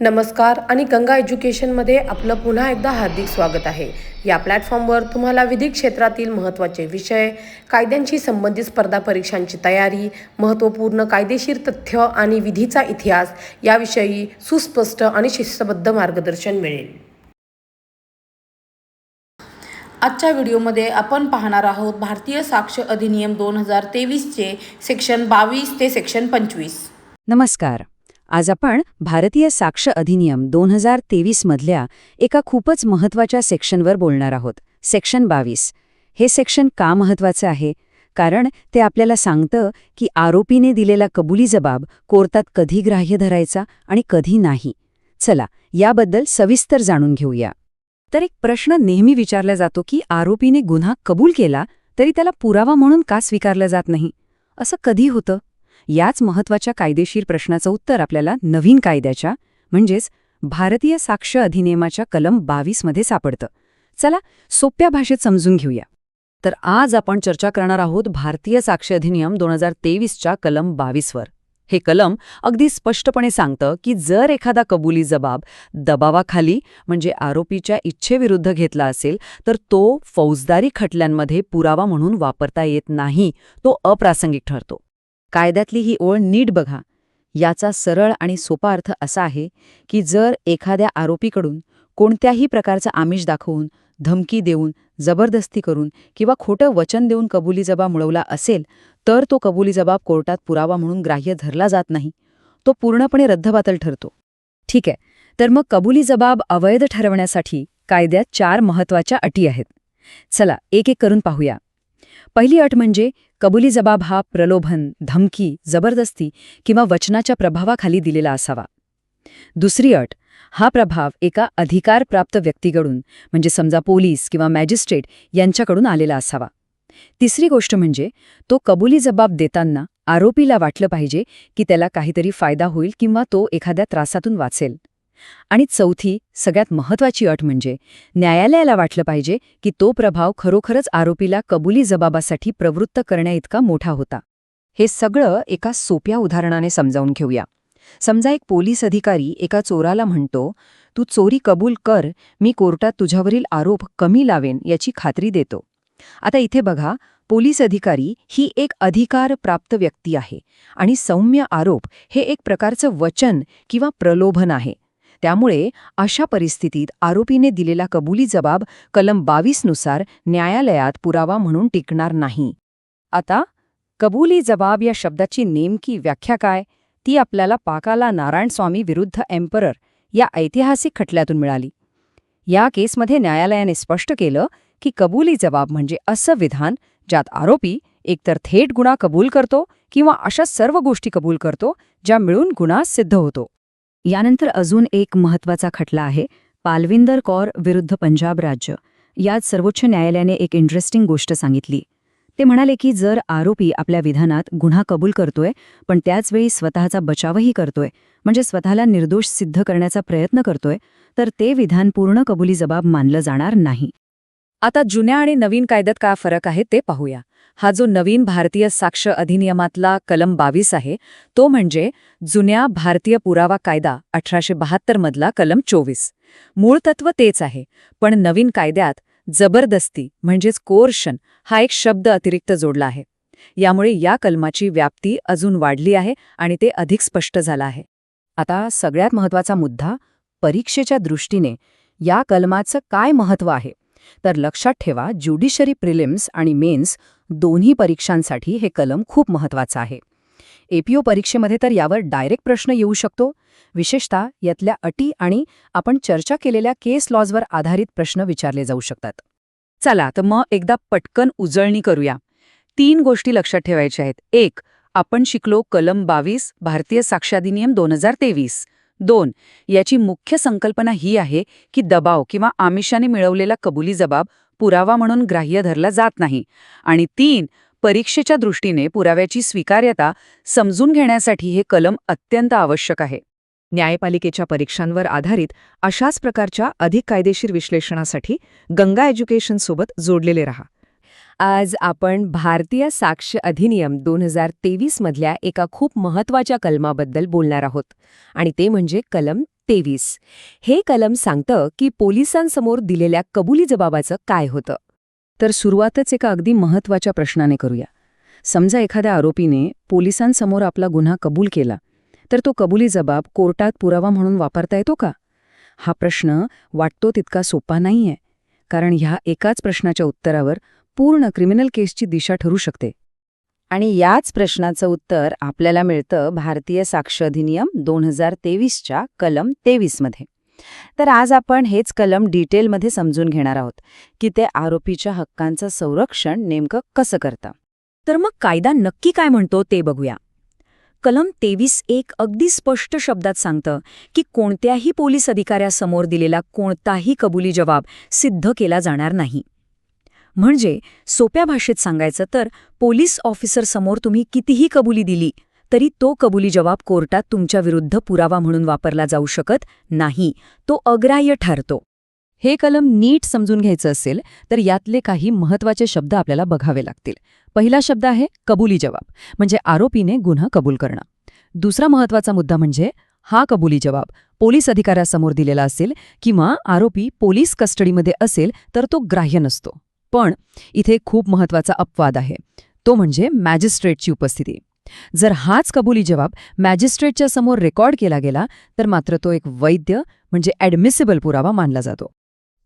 नमस्कार आणि गंगा एज्युकेशनमध्ये आपलं पुन्हा एकदा हार्दिक स्वागत आहे. या प्लॅटफॉर्मवर तुम्हाला विधी क्षेत्रातील महत्त्वाचे विषय, कायद्यांशी संबंधित स्पर्धा परीक्षांची तयारी, महत्त्वपूर्ण कायदेशीर तथ्य आणि विधीचा इतिहास याविषयी सुस्पष्ट आणि शिस्तबद्ध मार्गदर्शन मिळेल. आजच्या व्हिडिओमध्ये आपण पाहणार आहोत भारतीय साक्ष अधिनियम 2023चे सेक्शन 22 ते सेक्शन 25. नमस्कार. आज आपण भारतीय साक्ष अधिनियम 2023 मधल्या एका खूपच महत्त्वाच्या सेक्शनवर बोलणार आहोत. सेक्शन 22. हे सेक्शन का महत्त्वाचं आहे? कारण ते आपल्याला सांगतं की आरोपीने दिलेला कबुली जबाब कोर्टात कधी ग्राह्य धरायचा आणि कधी नाही. चला, याबद्दल सविस्तर जाणून घेऊया. तर एक प्रश्न नेहमी विचारला जातो की आरोपीने गुन्हा कबूल केला तरी त्याला पुरावा म्हणून का स्वीकारला जात नाही? असं कधी होतं? याच महत्त्वाच्या कायदेशीर प्रश्नाचं उत्तर आपल्याला नवीन कायद्याच्या म्हणजेच भारतीय साक्ष अधिनियमाच्या कलम 22 मध्ये सापडतं. चला, सोप्या भाषेत समजून घेऊया. तर आज आपण चर्चा करणार आहोत भारतीय साक्ष अधिनियम 2023च्या कलम 22 वर. हे कलम अगदी स्पष्टपणे सांगतं की जर एखादा कबुली जबाब दबावाखाली म्हणजे आरोपीच्या इच्छेविरुद्ध घेतला असेल तर तो फौजदारी खटल्यांमध्ये पुरावा म्हणून वापरता येत नाही, तो अप्रासंगिक ठरतो. कायद्यातली ही ओळ नीट बघा. याचा सरळ आणि सोपा अर्थ असा आहे की जर एखाद्या आरोपीकडून कोणत्याही प्रकारचं आमिष दाखवून, धमकी देऊन, जबरदस्ती करून किंवा खोटं वचन देऊन कबुली जबाब मिळवला असेल तर तो कबुली जबाब कोर्टात पुरावा म्हणून ग्राह्य धरला जात नाही, तो पूर्णपणे रद्दबातल ठरतो. ठीक आहे, तर मग कबुली जबाब अवैध ठरवण्यासाठी कायद्यात 4 महत्त्वाच्या अटी आहेत. चला, एक एक करून पाहूया. पहिली अट म्हणजे कबुली जबाब हा प्रलोभन, धमकी, जबरदस्ती किंवा वचनाच्या प्रभावाखाली दिलेला असावा. दुसरी अट, हा प्रभाव एका अधिकारप्राप्त व्यक्तीकडून म्हणजे समजा पोलीस किंवा मॅजिस्ट्रेट यांच्याकडून आलेला असावा. तिसरी गोष्ट म्हणजे तो कबुली जबाब देताना आरोपीला वाटलं पाहिजे की त्याला काहीतरी फायदा होईल किंवा तो एखाद्या त्रासातून वाचेल. आणि चौथी, सगळ्यात महत्त्वाची अट म्हणजे न्यायालयाला वाटलं पाहिजे की तो प्रभाव खरोखरच आरोपीला कबुली जबाबासाठी प्रवृत्त करण्याइतका मोठा होता. हे सगळं एका सोप्या उदाहरणाने समजावून घेऊया. समजा एक पोलीस अधिकारी एका चोराला म्हणतो, तू चोरी कबूल कर, मी कोर्टात तुझ्यावरील आरोप कमी लावेन याची खात्री देतो. आता इथे बघा, पोलीस अधिकारी ही एक अधिकारप्राप्त व्यक्ती आहे आणि सौम्य आरोप हे एक प्रकारचं वचन किंवा प्रलोभन आहे. त्यामुळे अशा परिस्थितीत आरोपीने दिलेला कबुली जबाब कलम 22 नुसार न्यायालयात पुरावा म्हणून टिकणार नाही. आता कबुली जबाब या शब्दाची नेमकी व्याख्या काय, ती आपल्याला पाकाला नारायणस्वामी विरुद्ध एम्परर या ऐतिहासिक खटल्यातून मिळाली. या केसमध्ये न्यायालयाने स्पष्ट केलं की कबुली जबाब म्हणजे असं विधान ज्यात आरोपी एकतर थेट गुन्हा कबूल करतो किंवा अशा सर्व गोष्टी कबूल करतो ज्या मिळून गुन्हा सिद्ध होतो. यानंतर अजून एक महत्त्वाचा खटला आहे, पालविंदर कौर विरुद्ध पंजाब राज्य. यात सर्वोच्च न्यायालयाने एक इंटरेस्टिंग गोष्ट सांगितली. ते म्हणाले की जर आरोपी आपल्या विधानात गुन्हा कबूल करतोय पण त्याचवेळी स्वतःचा बचावही करतोय, म्हणजे स्वतःला निर्दोष सिद्ध करण्याचा प्रयत्न करतोय, तर ते विधान पूर्ण कबुली जबाब मानलं जाणार नाही. आता जुन्या आणि नवीन कायद्यात काय फरक आहे ते पाहूया. हा जो नवीन भारतीय साक्ष अधिनियमातला कलम 22 आहे तो म्हणजे जुन्या भारतीय पुरावा कायदा 1872 मधला कलम 24. मूळ तत्व तेच आहे, पण नवीन कायद्यात जबरदस्ती म्हणजेच कोर्शन हा एक शब्द अतिरिक्त जोडला आहे. यामुळे या कलमाची व्याप्ती अजून वाढली आहे आणि ते अधिक स्पष्ट झालं आहे. आता सगळ्यात महत्त्वाचा मुद्दा, परीक्षेच्या दृष्टीने या कलमाचं काय महत्त्व आहे? तर लक्षात ठेवा, ज्युडिशरी प्रिलिम्स आणि मेन्स दोन्ही परीक्षांसाठी हे कलम खूप महत्त्वाचं आहे. एपीओ परीक्षेमध्ये तर यावर डायरेक्ट प्रश्न येऊ शकतो. विशेषतः यातल्या अटी आणि आपण चर्चा केलेल्या केस लॉजवर आधारित प्रश्न विचारले जाऊ शकतात. चला, तर मग एकदा पटकन उजळणी करूया. 3 गोष्टी लक्षात ठेवायच्या आहेत. 1. आपण शिकलो कलम 22 भारतीय साक्ष अधिनियम 2023. 2. याची मुख्य संकल्पना ही आहे की दबाव किंवा आमिषाने मिळवलेला कबुली जबाब पुरावा म्हणून ग्राह्य धरला जात नाही. आणि 3. परीक्षेच्या दृष्टीने पुराव्याची स्वीकार्यता समजून घेण्यासाठी हे कलम अत्यंत आवश्यक आहे. न्यायपालिकेच्या परीक्षांवर आधारित अशाच प्रकारच्या अधिक कायदेशीर विश्लेषणासाठी गंगा एज्युकेशन सोबत जोडलेले रहा. आज आपण भारतीय साक्ष अधिनियम 2023 मधल्या एका खूप महत्त्वाच्या कलमाबद्दल बोलणार आहोत आणि ते म्हणजे कलम 23. हे कलम सांगतं की पोलिसांसमोर दिलेल्या कबुली जबाबाचं काय होतं. तर सुरुवातच एका अगदी महत्त्वाच्या प्रश्नाने करूया. समजा एखाद्या आरोपीने पोलिसांसमोर आपला गुन्हा कबूल केला, तर तो कबुली जबाब कोर्टात पुरावा म्हणून वापरता येतो का? हा प्रश्न वाटतो तितका सोपा नाहीये, कारण ह्या एकाच प्रश्नाच्या उत्तरावर पूर्ण क्रिमिनल केसची दिशा ठरू शकते. आणि याच प्रश्नाचं उत्तर आपल्याला मिळतं भारतीय साक्ष अधिनियम 2023च्या कलम 23 मध्ये. तर आज आपण हेच कलम डिटेलमध्ये समजून घेणार आहोत की ते आरोपीच्या हक्कांचं संरक्षण नेमकं कसं करतं. तर मग कायदा नक्की काय म्हणतो ते बघूया. कलम 23(1) अगदी स्पष्ट शब्दात सांगतं की कोणत्याही पोलीस अधिकाऱ्यासमोर दिलेला कोणताही कबुली जबाब सिद्ध केला जाणार नाही. म्हणजे सोप्या भाषेत सांगायचं तर पोलीस ऑफिसरसमोर तुम्ही कितीही कबुली दिली तरी तो कबुली जबाब कोर्टात तुमच्या विरुद्ध पुरावा म्हणून वापरला जाऊ शकत नाही, तो अग्राह्य ठरतो. हे कलम नीट समजून घ्यायचं असेल तर यातले काही महत्त्वाचे शब्द आपल्याला बघावे लागतील. पहिला शब्द आहे कबुली जबाब, म्हणजे आरोपीने गुन्हा कबूल करणं. दुसरा महत्त्वाचा मुद्दा म्हणजे हा कबुली जबाब पोलीस अधिकाऱ्यासमोर दिलेला असेल किंवा आरोपी पोलीस कस्टडीमध्ये असेल तर तो ग्राह्य नसतो. पण इथे खूप महत्त्वाचा अपवाद आहे, तो म्हणजे मॅजिस्ट्रेटची उपस्थिती. जर हाच कबुली जबाब मॅजिस्ट्रेटच्या समोर रेकॉर्ड केला गेला तर मात्र तो एक वैध म्हणजे ॲडमिसिबल पुरावा मानला जातो.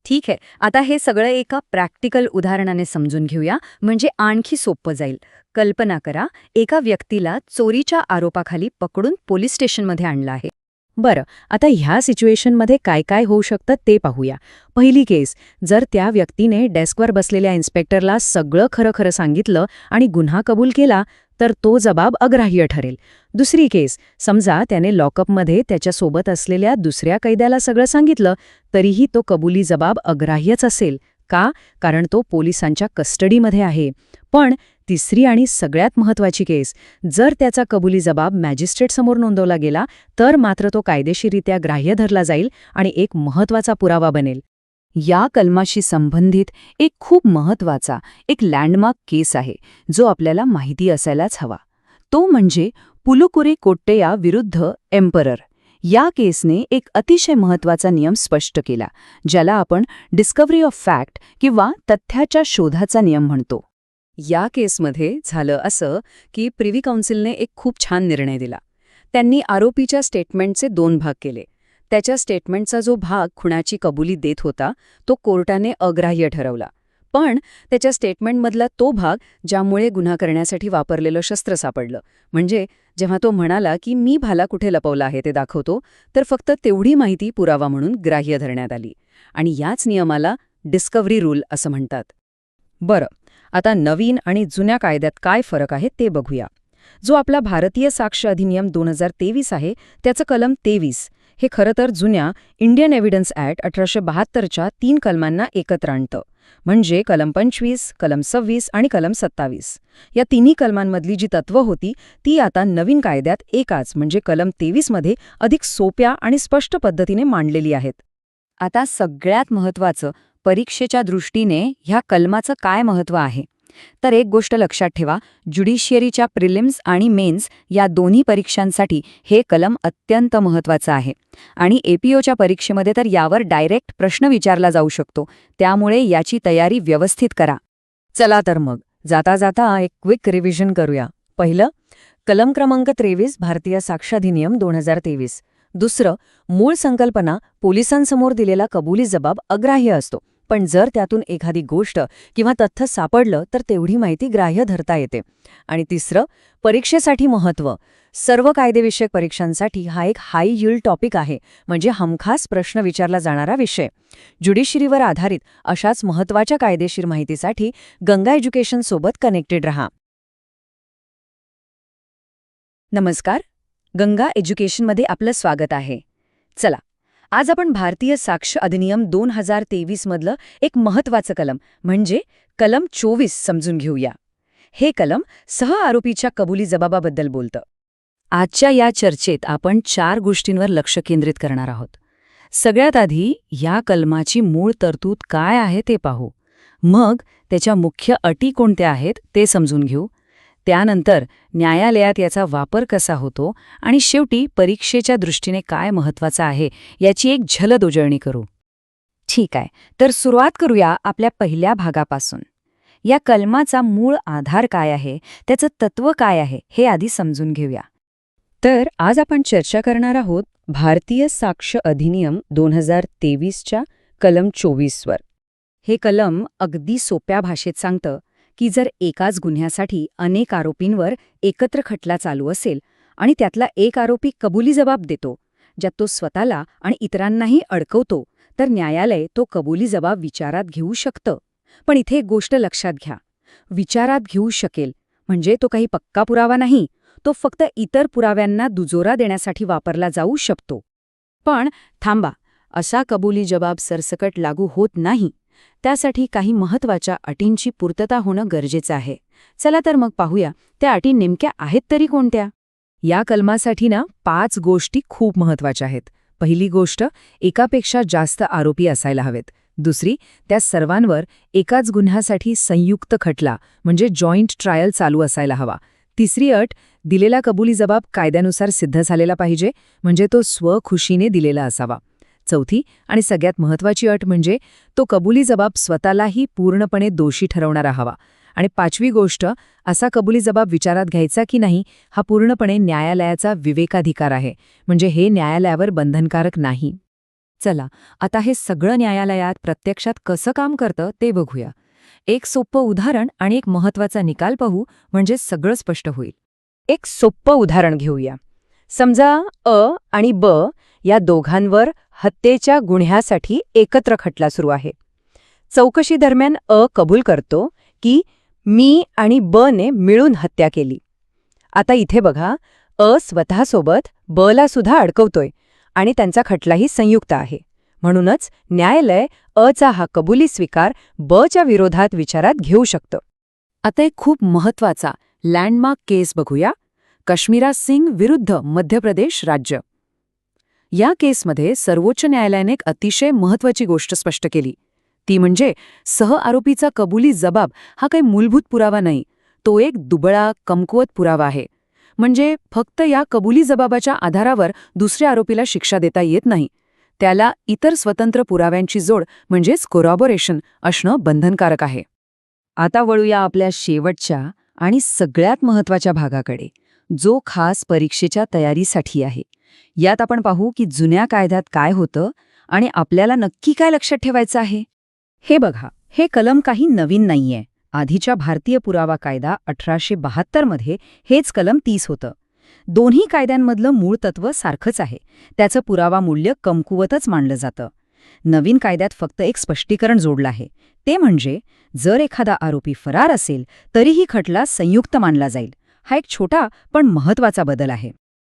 ठीक आहे, आता हे सगळं एका प्रॅक्टिकल उदाहरणाने समजून घेऊया, म्हणजे आणखी सोपं जाईल. कल्पना करा, एका व्यक्तीला चोरीच्या आरोपाखाली पकडून पोलीस स्टेशनमध्ये आणलं आहे. बरं, आता ह्या सिच्युएशनमध्ये काय काय होऊ शकतं ते पाहूया. पहिली केस, जर त्या व्यक्तीने डेस्कवर बसलेल्या इन्स्पेक्टरला सगळं खरं खरं सांगितलं आणि गुन्हा कबूल केला तर तो जबाब अग्राह्य ठरेल. दुसरी केस, समजा त्याने लॉकअपमध्ये त्याच्यासोबत असलेल्या दुसऱ्या कैद्याला सगळं सांगितलं तरीही तो कबुली जबाब अग्राह्यच असेल. का? कारण तो पोलिसांच्या कस्टडीमध्ये आहे. पण तिसरी आणि सगळ्यात महत्त्वाची केस, जर त्याचा कबुली जबाब मॅजिस्ट्रेटसमोर नोंदवला गेला तर मात्र तो कायदेशीररित्या ग्राह्य धरला जाईल आणि एक महत्त्वाचा पुरावा बनेल. या कलमाशी संबंधित एक खूप महत्त्वाचा एक लँडमार्क केस आहे जो आपल्याला माहिती असायलाच हवा. तो म्हणजे पुलुकुरे कोट्टैया विरुद्ध एम्परर. या केसने एक अतिशय महत्त्वाचा नियम स्पष्ट केला, ज्याला आपण डिस्कव्हरी ऑफ फॅक्ट किंवा तथ्याच्या शोधाचा नियम म्हणतो. या केसमध्ये झालं असं की प्रिव्ही काउन्सिलने एक खूप छान निर्णय दिला. त्यांनी आरोपीच्या स्टेटमेंटचे 2 भाग केले. त्याच्या स्टेटमेंटचा जो भाग खुनाची कबुली देत होता तो कोर्टाने अग्राह्य ठरवला. पण त्याच्या स्टेटमेंटमधला तो भाग ज्यामुळे गुन्हा करण्यासाठी वापरलेलं शस्त्र सापडलं, म्हणजे जेव्हा तो म्हणाला की मी भाला कुठे लपवला आहे ते दाखवतो, तर फक्त तेवढी माहिती पुरावा म्हणून ग्राह्य धरण्यात आली. आणि याच नियमाला डिस्कव्हरी रूल असं म्हणतात. बरं, आता नवीन आणि जुन्या कायद्यात काय फरक आहे ते बघूया. जो आपला भारतीय साक्ष अधिनियम 2023 आहे त्याचं कलम 23 हे खरं तर जुन्या इंडियन एव्हिडन्स ॲक्ट 1872च्या 3 कलमांना एकत्र आणतं. म्हणजे कलम 25, कलम 26 आणि कलम 27. या तिन्ही कलमांमधली जी तत्त्वं होती ती आता नवीन कायद्यात एकाच म्हणजे कलम 23 मध्ये अधिक सोप्या आणि स्पष्ट पद्धतीने मांडलेली आहेत. आता सगळ्यात महत्त्वाचं, परीक्षेच्या दृष्टीने ह्या कलमाचं काय महत्त्व आहे. तर एक गोष्ट लक्षात ठेवा, ज्युडिशियरीच्या प्रिलिम्स आणि मेन्स या दोन्ही परीक्षांसाठी हे कलम अत्यंत महत्त्वाचं आहे. आणि एपीओच्या परीक्षेमध्ये तर यावर डायरेक्ट प्रश्न विचारला जाऊ शकतो. त्यामुळे याची तयारी व्यवस्थित करा. चला तर मग जाता जाता एक क्विक रिव्हिजन करूया. पहिलं, कलम क्रमांक 23 भारतीय साक्ष अधिनियम 2023. दुसरं, मूळ संकल्पना पोलिसांसमोर दिलेला कबुली जबाब अग्राह्य असतो, पण जर त्यातून एखादी गोष्ट किंवा तथ्य सापडलं तर तेवढी माहिती ग्राह्य धरता येते. आणि तिसरं, परीक्षेसाठी महत्त्व. सर्व कायदेविषयक परीक्षांसाठी हा एक हाय यील्ड टॉपिक आहे, म्हणजे हमखास प्रश्न विचारला जाणारा विषय. ज्युडिशरीवर आधारित अशाच महत्त्वाच्या कायदेशीर माहितीसाठी गंगा एज्युकेशन सोबत कनेक्टेड रहा. नमस्कार, गंगा एज्युकेशनमध्ये आपलं स्वागत आहे. चला, आज आपण भारतीय साक्ष अधिनियम 2023 मधलं एक महत्त्वाचं कलम म्हणजे कलम 24 समजून घेऊया. हे कलम सहआरोपीच्या कबुली जबाबाबद्दल बोलतं. आजच्या या चर्चेत आपण 4 गोष्टींवर लक्ष केंद्रित करणार आहोत. सगळ्यात आधी या कलमाची मूळ तरतूद काय आहे ते पाहू. मग त्याच्या मुख्य अटी कोणत्या आहेत ते समजून घेऊ. त्यानंतर न्यायालयात याचा वापर कसा होतो आणि शेवटी परीक्षेच्या दृष्टीने काय महत्त्वाचं आहे याची एक झलद उजळणी करू. ठीक आहे, तर सुरुवात करूया आपल्या पहिल्या भागापासून. या कलमाचा मूळ आधार काय आहे, त्याचं तत्त्व काय आहे हे आधी समजून घेऊया. तर आज आपण चर्चा करणार आहोत भारतीय साक्ष अधिनियम 2023च्या कलम 24वर. हे कलम अगदी सोप्या भाषेत सांगतं की जर एकाच गुन्ह्यासाठी अनेक आरोपींवर एकत्र खटला चालू असेल आणि त्यातला एक आरोपी कबुली जबाब देतो, ज्यात तो स्वतःला आणि इतरांनाही अडकवतो, तर न्यायालय तो कबुली जबाब विचारात घेऊ शकतं. पण इथे एक गोष्ट लक्षात घ्या, विचारात घेऊ शकेल म्हणजे तो काही पक्का पुरावा नाही, तो फक्त इतर पुराव्यांना दुजोरा देण्यासाठी वापरला जाऊ शकतो. पण थांबा, असा कबुली जबाब सरसकट लागू होत नाही. त्यासाठी काही महत्त्वाच्या अटींची पूर्तता होणं गरजेचं आहे. चला तर मग पाहूया त्या अटी नेमक्या आहेत तरी कोणत्या. या कलमासाठी 5 गोष्टी खूप महत्त्वाच्या आहेत. पहिली गोष्ट, एकापेक्षा जास्त आरोपी असायला हवेत. दुसरी, त्या सर्वांवर एकाच गुन्ह्यासाठी संयुक्त खटला म्हणजे जॉईंट ट्रायल चालू असायला हवा. तिसरी अट, दिलेला कबुली जबाब कायद्यानुसार सिद्ध झालेला पाहिजे म्हणजे तो स्वखुशीने दिलेला असावा. चौथी आणि सगळ्यात महत्त्वाची अट म्हणजे तो कबुली जबाब स्वतःलाही पूर्णपणे दोषी ठरवणारा हवा. आणि पाचवी गोष्ट, असा कबुली जबाब विचारात घ्यायचा की नाही हा पूर्णपणे न्यायालयाचा विवेकाधिकार आहे, म्हणजे हे न्यायालयावर बंधनकारक नाही. चला आता हे सगळं न्यायालयात प्रत्यक्षात कसं काम करतं ते बघूया. एक सोपं उदाहरण आणि एक महत्त्वाचा निकाल पाहू म्हणजे सगळं स्पष्ट होईल. एक सोपं उदाहरण घेऊया. समजा अ आणि ब या दोघांवर हत्येच्या गुन्ह्यासाठी एकत्र खटला सुरू आहे. चौकशी दरम्यान अ कबूल करतो की मी आणि ब ने मिळून हत्या केली. आता इथे बघा, अ स्वतःसोबत ब ला सुद्धा अडकवतोय आणि त्यांचा खटलाही संयुक्त आहे. म्हणूनच न्यायालय अ चा हा कबुली स्वीकार ब च्या विरोधात विचारात घेऊ शकतं. आता एक खूप महत्त्वाचा लँडमार्क केस बघूया. काश्मीरा सिंग विरुद्ध मध्य प्रदेश राज्य. या केसमध्ये सर्वोच्च न्यायालयाने एक अतिशय महत्त्वाची गोष्ट स्पष्ट केली. ती म्हणजे सहआरोपीचा कबुली जबाब हा काही मूलभूत पुरावा नाही, तो एक दुबळा कमकुवत पुरावा आहे. म्हणजे फक्त या कबुली जबाबाच्या आधारावर दुसऱ्या आरोपीला शिक्षा देता येत नाही. त्याला इतर स्वतंत्र पुराव्यांची जोड म्हणजेच कोरॉबोरेशन असणं बंधनकारक आहे. आता वळूया आपल्या शेवटच्या आणि सगळ्यात महत्त्वाच्या भागाकडे, जो खास परीक्षेच्या तयारीसाठी आहे. यात आपण पाहू की जुन्या कायद्यात काय होतं आणि आपल्याला नक्की काय लक्षात ठेवायचं आहे. हे बघा, हे कलम काही नवीन नाहीये. आधीच्या भारतीय पुरावा कायदा 1872 मध्ये हेच कलम 30 होतं. दोन्ही कायद्यांमधलं मूळ तत्व सारखंच आहे. त्याचं पुरावा मूल्य कमकुवतच मानलं जातं. नवीन कायद्यात फक्त एक स्पष्टीकरण जोडलं आहे. ते म्हणजे जर एखादा आरोपी फरार असेल तरीही खटला संयुक्त मानला जाईल. हा एक छोटा पण महत्त्वाचा बदल आहे.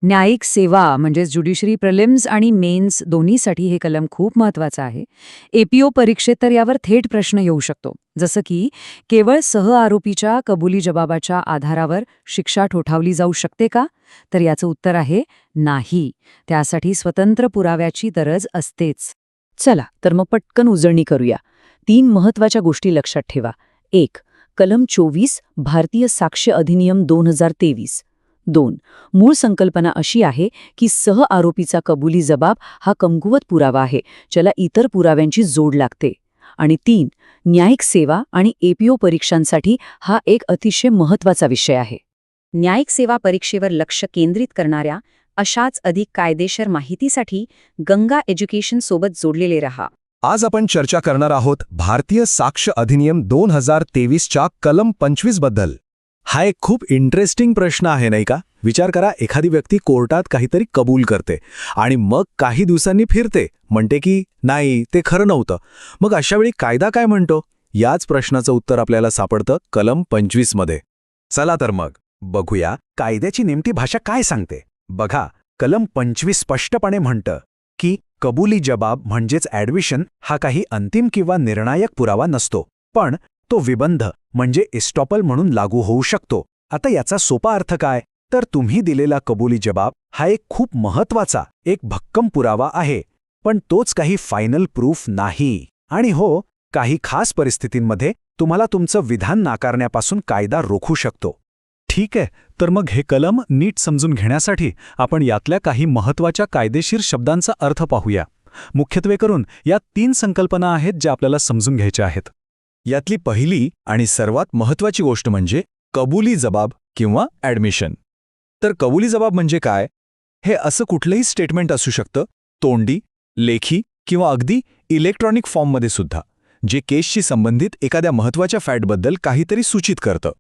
न्यायिक सेवा म्हणजे ज्युडिशरी प्रिलिम्स आणि मेन्स दोन्हीसाठी हे कलम खूप महत्त्वाचं आहे. एपीओ परीक्षेत तर यावर थेट प्रश्न येऊ शकतो, जसं की केवळ सहआरोपीच्या कबुली जबाबाच्या आधारावर शिक्षा ठोठावली जाऊ शकते का? तर याचं उत्तर आहे नाही. त्यासाठी स्वतंत्र पुराव्याची गरज असतेच. चला तर मग पटकन उजळणी करूया. 3 महत्त्वाच्या गोष्टी लक्षात ठेवा. 1. कलम 24 भारतीय साक्ष अधिनियम 2023. 2. मूळ संकल्पना अशी आहे की सहआरोपीचा कबुली जबाब हा कमकुवत पुरावा आहे, ज्याला इतर पुराव्यांची जोड लागते. आणि 3. न्यायिक सेवा आणि एपीओ परीक्षांसाठी हा एक अतिशय महत्त्वाचा विषय आहे. न्यायिक सेवा परीक्षेवर लक्ष केंद्रित करणाऱ्या अशाच अधिक कायदेशीर माहितीसाठी गंगा एज्युकेशन सोबत जोडलेले रहा. आज आपण चर्चा करणार आहोत भारतीय साक्ष अधिनियम 2023च्या कलम 25 बद्दल. हा एक खूप इंटरेस्टिंग प्रश्न आहे नाही का? विचार करा, एखादी व्यक्ती कोर्टात काहीतरी कबूल करते आणि मग काही दिवसांनी फिरते, म्हणते की नाही ते खरं नव्हतं. मग अशावेळी कायदा काय म्हणतो? याच प्रश्नाचं उत्तर आपल्याला सापडतं कलम 25 मध्ये. चला तर मग बघूया कायद्याची नेमकी भाषा काय सांगते. बघा, कलम 25 स्पष्टपणे म्हणतं की कबुली जबाब म्हणजेच ॲडमिशन हा काही अंतिम किंवा निर्णायक पुरावा नसतो, पण तो विबंध म्हणजे एस्टॉपल म्हणून लागू होऊ शकतो. आता याचा सोपा अर्थ काय? तर तुम्ही दिलेला कबुली जबाब हा एक खूप महत्त्वाचा, एक भक्कम पुरावा आहे, पण तोच काही फायनल प्रूफ नाही. आणि हो, काही खास परिस्थितींमध्ये तुम्हाला तुमचं विधान नाकारण्यापासून कायदा रोखू शकतो. ठीक आहे, तर मग हे कलम नीट समजून घेण्यासाठी आपण यातल्या काही महत्त्वाच्या कायदेशीर शब्दांचा अर्थ पाहूया. मुख्यत्वे करून या 3 संकल्पना आहेत ज्या आपल्याला समजून घ्यायच्या आहेत. यातली पहिली आणि सर्वात महत्त्वाची गोष्ट म्हणजे कबुली जबाब किंवा ॲडमिशन. तर कबुली जबाब म्हणजे काय? हे असं कुठलंही स्टेटमेंट असू शकतं, तोंडी, लेखी किंवा अगदी इलेक्ट्रॉनिक फॉर्ममध्ये सुद्धा, जे केसशी संबंधित एखाद्या महत्त्वाच्या फॅक्टबद्दल काहीतरी सूचित करतं.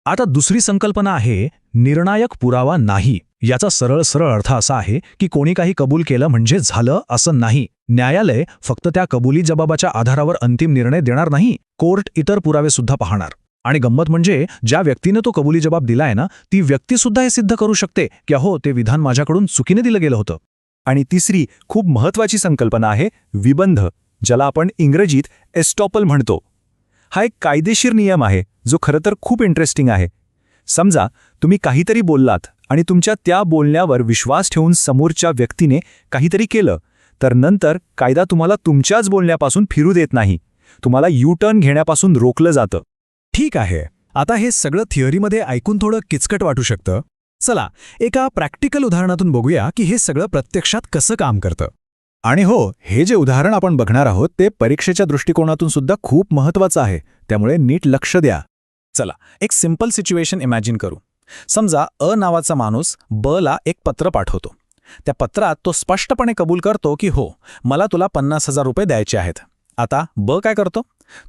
आता दुसरी संकल्पना आहे निर्णायक पुरावा नाही. याचा सरळ अर्थ असा आहे की कोणी काही कबूल केलं म्हणजे झालं असं नाही. न्यायालय फक्त त्या कबुली जबाबाच्या आधारावर अंतिम निर्णय देणार नाही, कोर्ट इतर पुरावे सुद्धा पाहणार. आणि गंमत म्हणजे ज्या व्यक्तीनं तो कबुली जबाब दिलाय ना, ती व्यक्तीसुद्धा हे सिद्ध करू शकते की हो, ते विधान माझ्याकडून चुकीने दिलं गेलं होतं. आणि तिसरी खूप महत्त्वाची संकल्पना आहे विबंध, ज्याला आपण इंग्रजीत एस्टॉपल म्हणतो. हा एक कायदेशीर नियम आहे जो खरं तर खूप इंटरेस्टिंग आहे. समजा तुम्ही काहीतरी बोललात आणि तुमच्या त्या बोलण्यावर विश्वास ठेवून समोरच्या व्यक्तीने काहीतरी केलं, तर नंतर कायदा तुम्हाला तुमच्याच बोलण्यापासून फिरू देत नाही, तुम्हाला यू-टर्न घेण्यापासून रोखलं जातं. ठीक आहे, आता हे सगळं थिअरीमध्ये ऐकून थोडं किचकट वाटू शकतं. चला एका प्रॅक्टिकल उदाहरणातून बघूया की हे सगळं प्रत्यक्षात कसं काम करतं. आणि हो, हे जे उदाहरण आपण बघणार आहोत ते परीक्षेच्या दृष्टिकोनातून सुद्धा खूप महत्त्वाचं आहे, त्यामुळे नीट लक्ष द्या. चला एक सिंपल सिच्युएशन इमॅजिन करू. समजा अ नावाचा माणूस ब ला एक पत्र पाठवतो. त्या पत्रात तो स्पष्टपणे कबूल करतो की हो, मला तुला 50,000 रुपये द्यायचे आहेत. आता ब काय करतो?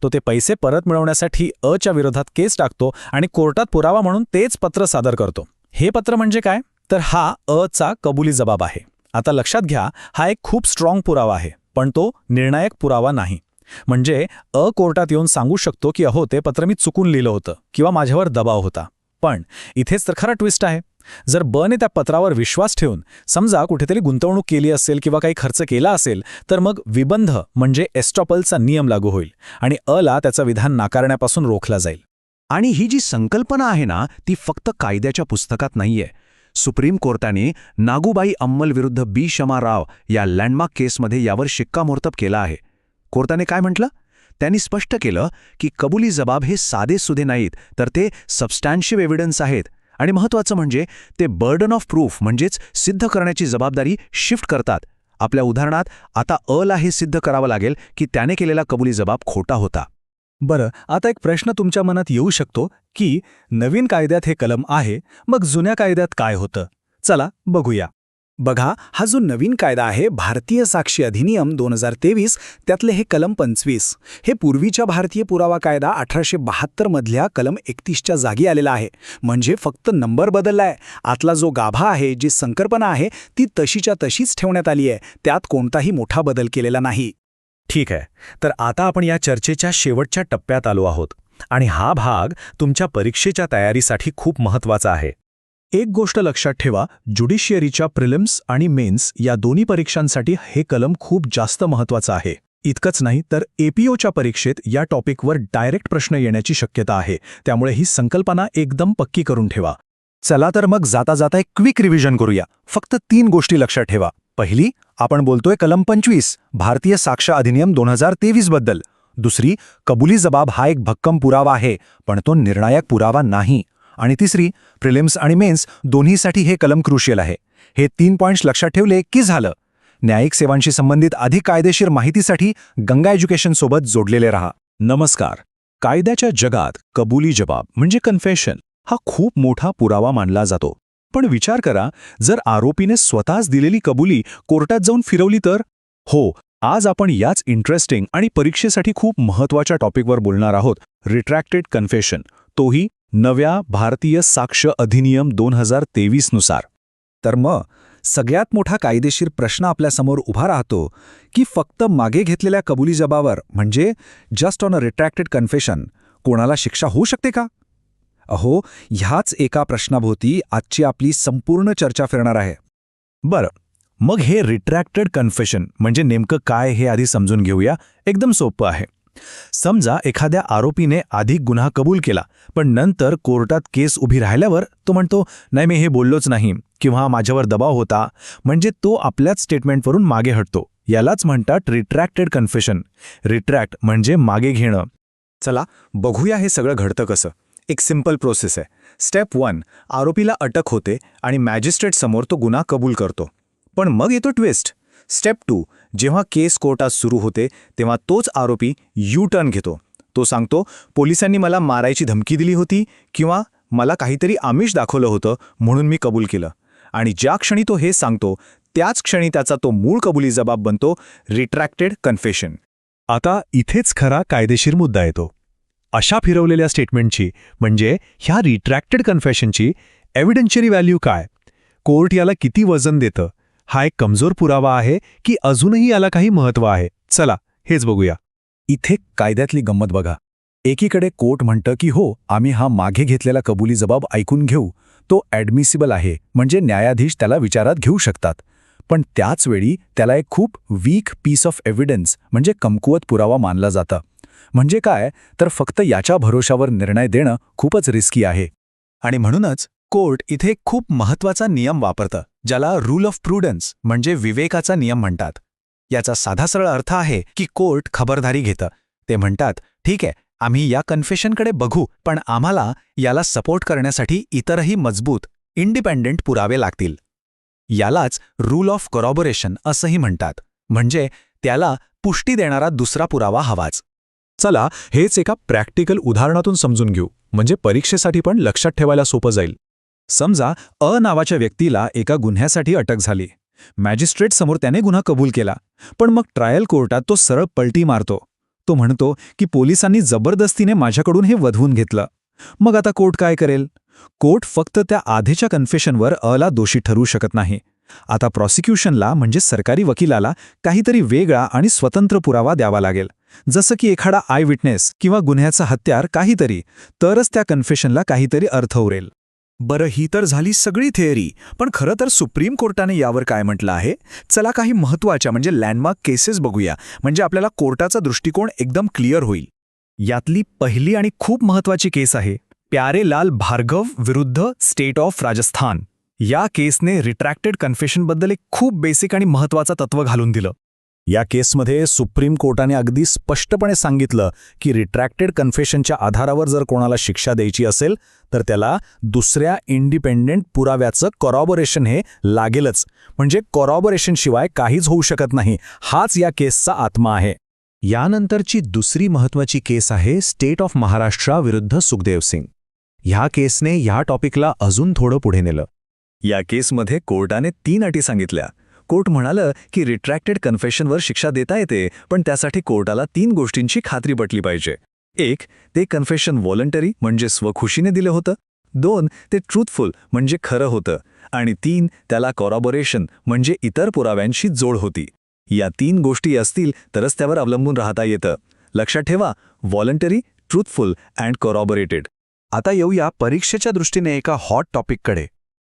तो ते पैसे परत मिळवण्यासाठी अ च्या विरोधात केस टाकतो आणि कोर्टात पुरावा म्हणून तेच पत्र सादर करतो. हे पत्र म्हणजे काय? तर हा अ चा कबुली जबाब आहे. आता लक्षात घ्या, हा एक खूप स्ट्रॉंग पुरावा आहे, पण तो निर्णायक पुरावा नाही. म्हणजे अ कोर्टात येऊन सांगू शकतो की अहो, ते पत्र मी चुकून लिहिलं होतं किंवा माझ्यावर दबाव होता. पण इथेच तर खरा ट्विस्ट आहे. जर ब ने त्या पत्रावर विश्वास ठेवून समजा कुठेतरी गुंतवणूक केली असेल किंवा काही खर्च केला असेल, तर मग विबंध म्हणजे एस्टॉपलचा नियम लागू होईल आणि अ ला त्याचं विधान नाकारण्यापासून रोखला जाईल. आणि ही जी संकल्पना आहे ना, ती फक्त कायद्याच्या पुस्तकात नाहीये. सुप्रीम कोर्टाने नागूबाई अम्मल विरुद्ध बी शमा राव या लँडमार्क केसमध्ये यावर शिक्कामोर्तब केला आहे. कोर्टाने काय म्हटलं? त्यांनी स्पष्ट केलं की कबुली जबाब हे साधेसुधे नाहीत, तर ते सबस्टॅन्शिव्ह एव्हिडन्स आहेत. आणि महत्त्वाचं म्हणजे ते बर्डन ऑफ प्रूफ म्हणजेच सिद्ध करण्याची जबाबदारी शिफ्ट करतात. आपल्या उदाहरणात आता अ ला हे सिद्ध करावं लागेल की त्याने केलेला कबुली जबाब खोटा होता. बरं, आता एक प्रश्न तुमच्या मनात येऊ शकतो की नवीन कायद्यात हे कलम आहे, मग जुन्या कायद्यात काय होतं? चला बघूया. बघा, हा जो नवीन कायदा आहे भारतीय साक्षी अधिनियम 2023, त्यातले हे कलम 25 हे पूर्वीच्या भारतीय पुरावा कायदा 1872 मधल्या कलम 31च्या जागी आलेला आहे. म्हणजे फक्त नंबर बदललाय. आतला जो गाभा आहे, जी संकल्पना आहे, ती तशीच्या तशीच ठेवण्यात आली आहे. त्यात कोणताही मोठा बदल केलेला नाही. ठीक आहे, तर आता आपण या चर्चेच्या शेवटच्या टप्प्यात आलो आहोत आणि हा भाग तुमच्या परीक्षेच्या तयारीसाठी खूप महत्त्वाचा आहे. एक गोष्ट लक्षात ठेवा, ज्युडिशियरीच्या प्रिलिम्स आणि मेन्स या दोन्ही परीक्षांसाठी हे कलम खूप जास्त महत्त्वाचं आहे. इतकंच नाही तर एपीओच्या परीक्षेत या टॉपिकवर डायरेक्ट प्रश्न येण्याची शक्यता आहे. त्यामुळे ही संकल्पना एकदम पक्की करून ठेवा. चला तर मग जाता जाता एक क्विक रिव्हिजन करूया. फक्त 3 गोष्टी लक्षात ठेवा. पहिली, आपण बोलतोय कलम 25 भारतीय साक्ष अधिनियम 2023 बद्दल. दुसरी, कबुली जबाब हा एक भक्कम पुरावा आहे, पण तो निर्णायक पुरावा नाही. आणि तिसरी, प्रिलिम्स आणि मेन्स दोन्हीसाठी हे कलम क्रुशियल आहे. हे 3 पॉइंट्स लक्षात ठेवले की झालं. न्यायिक सेवांशी संबंधित अधिक कायदेशीर माहितीसाठी गंगा एज्युकेशन सोबत जोडलेले रहा. नमस्कार. कायद्याच्या जगात कबुली जबाब म्हणजे कन्फेशन हा खूप मोठा पुरावा मानला जातो. पण विचार करा, जर आरोपीने स्वतःच दिलेली कबुली कोर्टात जाऊन फिरवली तर? हो, आज आपण याच इंटरेस्टिंग आणि परीक्षेसाठी खूप महत्त्वाच्या टॉपिकवर बोलणार आहोत, रिट्रॅक्टेड कन्फेशन, तोही नव्या भारतीय साक्ष अधिनियम 2023 नुसार. तर मग सगळ्यात मोठा कायदेशीर प्रश्न आपल्यासमोर उभा राहतो की फक्त मागे घेतलेल्या कबुली जबाबावर म्हणजे जस्ट ऑन अ रिट्रॅक्टेड कन्फेशन कोणाला शिक्षा होऊ शकते का? अहो, ह्याच एका प्रश्नाभोवती आजची आपली संपूर्ण चर्चा फिरणार आहे. बरं, मग हे रिट्रॅक्टेड कन्फेशन म्हणजे नेमकं काय हे आधी समजून घेऊया. एकदम सोपं आहे. समजा एखाद्या आरोपीने आधी गुन्हा कबूल केला, पण नंतर कोर्टात केस उभी राहिल्यावर तो म्हणतो नाही, मी हे बोललोच नाही किंवा माझ्यावर दबाव होता, म्हणजे तो आपल्याच स्टेटमेंटवरून मागे हटतो. यालाच म्हणतात रिट्रॅक्टेड कन्फेशन. रिट्रॅक्ट म्हणजे मागे घेणं. चला बघूया हे सगळं घडतं कसं. एक सिंपल प्रोसेस आहे. स्टेप 1, आरोपीला अटक होते आणि मॅजिस्ट्रेट समोर तो गुन्हा कबूल करतो. पण मग येतो ट्विस्ट. स्टेप 2, जेव्हा केस कोर्टात सुरू होते तेव्हा तोच आरोपी यू टर्न घेतो. तो सांगतो, पोलिसांनी मला मारायची धमकी दिली होती किंवा मला काहीतरी आमिष दाखवलं होतं म्हणून मी कबूल केलं. आणि ज्या क्षणी तो हे सांगतो त्याच क्षणी त्याचा तो मूळ कबुली जबाब बनतो, रिट्रॅक्टेड कन्फेशन. आता इथेच खरा कायदेशीर मुद्दा येतो. अशा फिरवलेल्या स्टेटमेंटची म्हणजे ह्या रिट्रॅक्टेड कन्फेशनची एव्हिडन्शियरी व्हॅल्यू काय? कोर्ट याला किती वजन देतं? हा एक कमजोर पुरावा आहे की अजूनही याला काही महत्त्व आहे? चला हेच बघूया. इथे कायद्यातली गंमत बघा. एकीकडे कोर्ट म्हणतं की हो, आम्ही हा मागे घेतलेला कबुली जबाब ऐकून घेऊ, तो ॲडमिसिबल आहे, म्हणजे न्यायाधीश त्याला विचारात घेऊ शकतात. पण त्याच वेळी त्याला एक खूप वीक पीस ऑफ एव्हिडन्स म्हणजे कमकुवत पुरावा मानला जातं. म्हणजे काय तर फक्त याच्या भरोशावर निर्णय देणं खूपच रिस्की आहे. आणि म्हणूनच कोर्ट इथे एक खूप महत्त्वाचा नियम वापरतं, ज्याला रूल ऑफ प्रुडन्स म्हणजे विवेकाचा नियम म्हणतात. याचा साधा सरळ अर्थ आहे की कोर्ट खबरदारी घेतं. ते म्हणतात, ठीक आहे, आम्ही या कन्फेशनकडे बघू, पण आम्हाला याला सपोर्ट करण्यासाठी इतरही मजबूत इंडिपेंडेंट पुरावे लागतील. यालाच रूल ऑफ करॉबोरेशन असंही म्हणतात. म्हणजे त्याला पुष्टी देणारा दुसरा पुरावा हवाच. चला हेच एका प्रॅक्टिकल उदाहरणातून समजून घेऊ, म्हणजे परीक्षेसाठी पण लक्षात ठेवायला सोपं जाईल. समजा अ नावाच्या व्यक्तीला एका गुन्ह्यासाठी अटक झाली. मॅजिस्ट्रेट समोर त्याने गुन्हा कबूल केला, पण मग ट्रायल कोर्टात तो सरळ पलटी मारतो. तो म्हणतो की पोलिसांनी जबरदस्तीने माझ्याकडून हे वधवून घेतलं. मग आता कोर्ट काय करेल? कोर्ट फक्त त्या आधीच्या कन्फेशनवर अला दोषी ठरवू शकत नाही. आता प्रॉसिक्युशनला म्हणजे सरकारी वकिलाला काहीतरी वेगळा आणि स्वतंत्र पुरावा द्यावा लागेल, जसं की एखादा आय विटनेस किंवा गुन्ह्याचं हत्यार काहीतरी, तरच त्या कन्फेशनला काहीतरी अर्थ उरेल. बरं, ही तर झाली सगळी थिअरी, पण खरं तर सुप्रीम कोर्टाने यावर काय म्हटलं आहे? चला काही महत्त्वाच्या म्हणजे लँडमार्क केसेस बघूया, म्हणजे आपल्याला कोर्टाचा दृष्टिकोन एकदम क्लिअर होईल. यातली पहिली आणि खूप महत्त्वाची केस आहे प्यारेलाल भार्गव विरुद्ध स्टेट ऑफ राजस्थान. या केसने रिट्रॅक्टेड कन्फेशनबद्दल एक खूप बेसिक आणि महत्त्वाचं तत्त्व घालून दिलं. या केसमध्ये सुप्रीम कोर्टाने अगदी स्पष्टपणे सांगितलं की रिट्रॅक्टेड कन्फेशनच्या आधारावर जर कोणाला शिक्षा द्यायची असेल तर त्याला दुसऱ्या इंडिपेंडेंट पुराव्याचं करॉबोरेशन हे लागेलच. म्हणजे करॉबोरेशनशिवाय काहीच होऊ शकत नाही. हाच या केसचा आत्मा आहे. यानंतरची दुसरी महत्त्वाची केस आहे स्टेट ऑफ महाराष्ट्र विरुद्ध सुखदेव सिंग. ह्या केसने ह्या टॉपिकला अजून थोडं पुढे नेलं. या केसमध्ये कोर्टाने 3 अटी सांगितल्या. कोर्ट म्हणालं की रिट्रॅक्टेड कन्फेशनवर शिक्षा देता येते, पण त्यासाठी कोर्टाला 3 गोष्टींची खात्री पटली पाहिजे. 1, ते कन्फेशन व्हॉलंटरी म्हणजे स्वखुशीने दिलं होतं. 2, ते ट्रूथफुल म्हणजे खरं होतं. आणि 3, त्याला कॉरॉबोरेशन म्हणजे इतर पुराव्यांशी जोड होती. या 3 गोष्टी असतील तरच त्यावर अवलंबून राहता येतं. लक्षात ठेवा, व्हॉलंटरी, ट्रूथफुल अँड कॉरॉबोरेटेड. आता येऊया परीक्षेच्या दृष्टीने एका हॉट टॉपिककडे.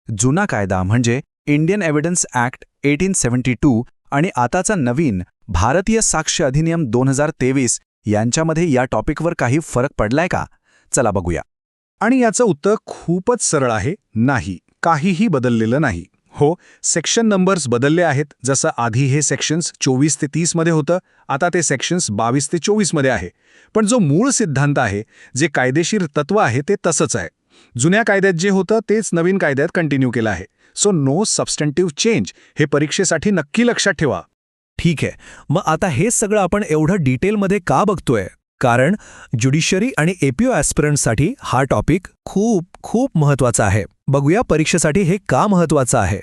जुना कायदा म्हणजे इंडियन एव्हिडन्स ॲक्ट 1872 आणि आताचा नवीन भारतीय साक्ष अधिनियम 2023 यांच्यामध्ये या टॉपिकवर काही फरक पडलाय का? चला बघूया. आणि याचं उत्तर खूपच सरळ आहे, नाही, काहीही बदललेलं नाही. हो, सेक्शन नंबर्स बदलले आहेत. जसं आधी हे सेक्शन्स 24 ते 30 मध्ये होतं, आता ते सेक्शन्स 22 ते 24 मध्ये आहे. पण जो मूळ सिद्धांत आहे, जे कायदेशीर तत्व आहे, ते तसंच आहे. जुन्या कायद्यात जे होतं तेच नवीन कायद्यात कंटिन्यू केलं आहे. So no substantive change. हे परीक्षेसाठी नक्की लक्षात ठेवा. ठीक आहे, मग आता हे सगळं आपण एवढं डिटेलमध्ये का बघतोय? कारण ज्युडिशरी आणि एपीओ ॲस्पिरंट्ससाठी हा टॉपिक खूप खूप महत्त्वाचा आहे. बघूया परीक्षेसाठी हे का महत्त्वाचं आहे.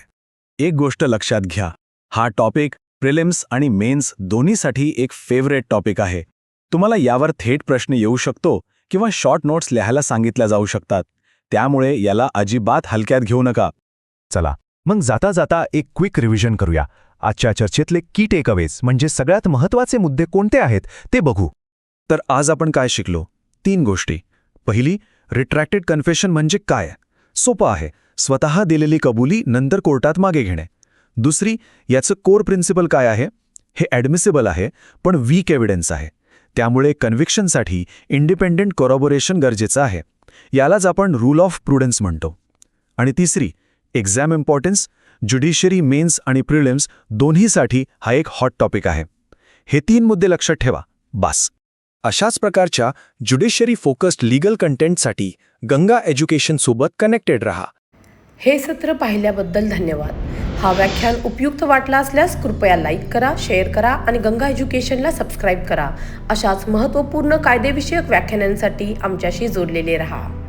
एक गोष्ट लक्षात घ्या, हा टॉपिक प्रिलिम्स आणि मेन्स दोन्हीसाठी एक फेवरेट टॉपिक आहे. तुम्हाला यावर थेट प्रश्न येऊ शकतो किंवा शॉर्ट नोट्स लिहायला सांगितल्या जाऊ शकतात. त्यामुळे याला अजिबात हलक्यात घेऊ नका. चला मग जाता जाता एक क्विक रिव्हिजन करूया. आजच्या चर्चेतले की टेकअवेज म्हणजे सगळ्यात महत्त्वाचे मुद्दे कोणते आहेत ते बघू. तर आज आपण काय शिकलो? 3 गोष्टी. पहिली, रिट्रॅक्टेड कन्फेशन म्हणजे काय? सोपं आहे, स्वतः दिलेली कबुली नंतर कोर्टात मागे घेणे. दुसरी, याचं कोर प्रिन्सिपल काय आहे? हे ॲडमिसिबल आहे पण वीक एव्हिडन्स आहे, त्यामुळे कन्व्हिक्शनसाठी इंडिपेंडेंट कॉरॉबोरेशन गरजेचं आहे. यालाच आपण रूल ऑफ प्रुडन्स म्हणतो. आणि तिसरी, एक्झाम इम्पॉर्टन्स, ज्युडिशरी मेन्स आणि प्रिलिम्स दोन्हीसाठी हा एक हॉट टॉपिक आहे. हे 3 मुद्दे लक्षात ठेवा. बास. अशाच प्रकारच्या ज्युडिशरी फोकस्ड लीगल कंटेंटसाठी गंगा एज्युकेशन सोबत कनेक्टेड रहा. हे सत्र पाहिल्याबद्दल धन्यवाद. हा व्याख्यान उपयुक्त वाटला असल्यास कृपया लाईक करा, शेअर करा आणि गंगा एज्युकेशनला सबस्क्राईब करा. अशाच महत्त्वपूर्ण कायदेविषयक व्याख्यानांसाठी आमच्याशी जोडलेले रहा.